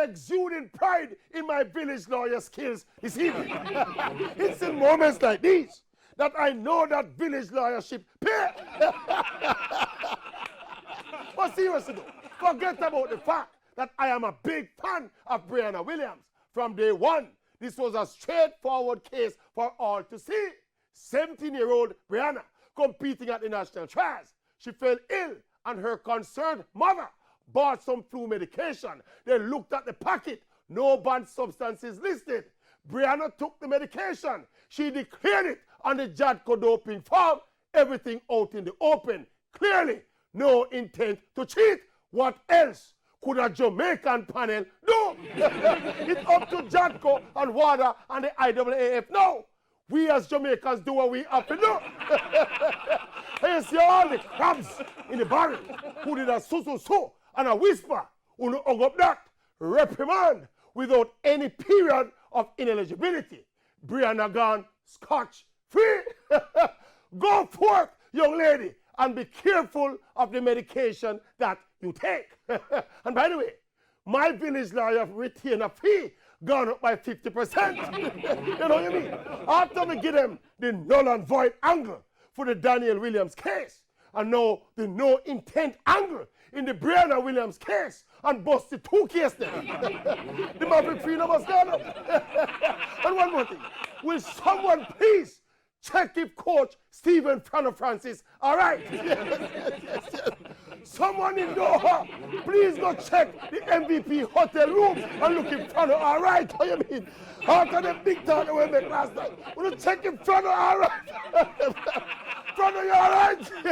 exuding pride in my village lawyer skills this evening. It's in moments like these that I know that village lawyership pay. But seriously though, forget about the fact that I am a big fan of Brianna Williams. From day one, this was a straightforward case for all to see. 17-year-old Brianna competing at the national trials. She fell ill and her concerned mother bought some flu medication. They looked at the packet, no banned substances listed. Brianna took the medication. She declared it on the Jadco doping form, everything out in the open. Clearly, no intent to cheat. What else could a Jamaican panel do? It's up to Jadco and WADA and the IAAF now. We as Jamaicans do what we have to do. And you see all the crabs in the barrel who did a so and a whisper who no hung up that reprimand without any period of ineligibility. Brianna gone scotch free. Go forth, young lady, and be careful of the medication that you take. And by the way, my village lawyer retain a fee gone up by 50%. You know what I mean? After we give them the null and void angle for the Daniel Williams case, and now the no intent angle in the Brianna Williams case, and bust the two cases then. The Maverick Free number stand up. And one more thing, will someone please check if Coach Stephen Frano Francis all right? Yes. Someone in Doha, please go check the MVP hotel room and look if Frano all right. What you mean? After the big talk that we made last night, we'll check if Frano all right. Frano, you all right?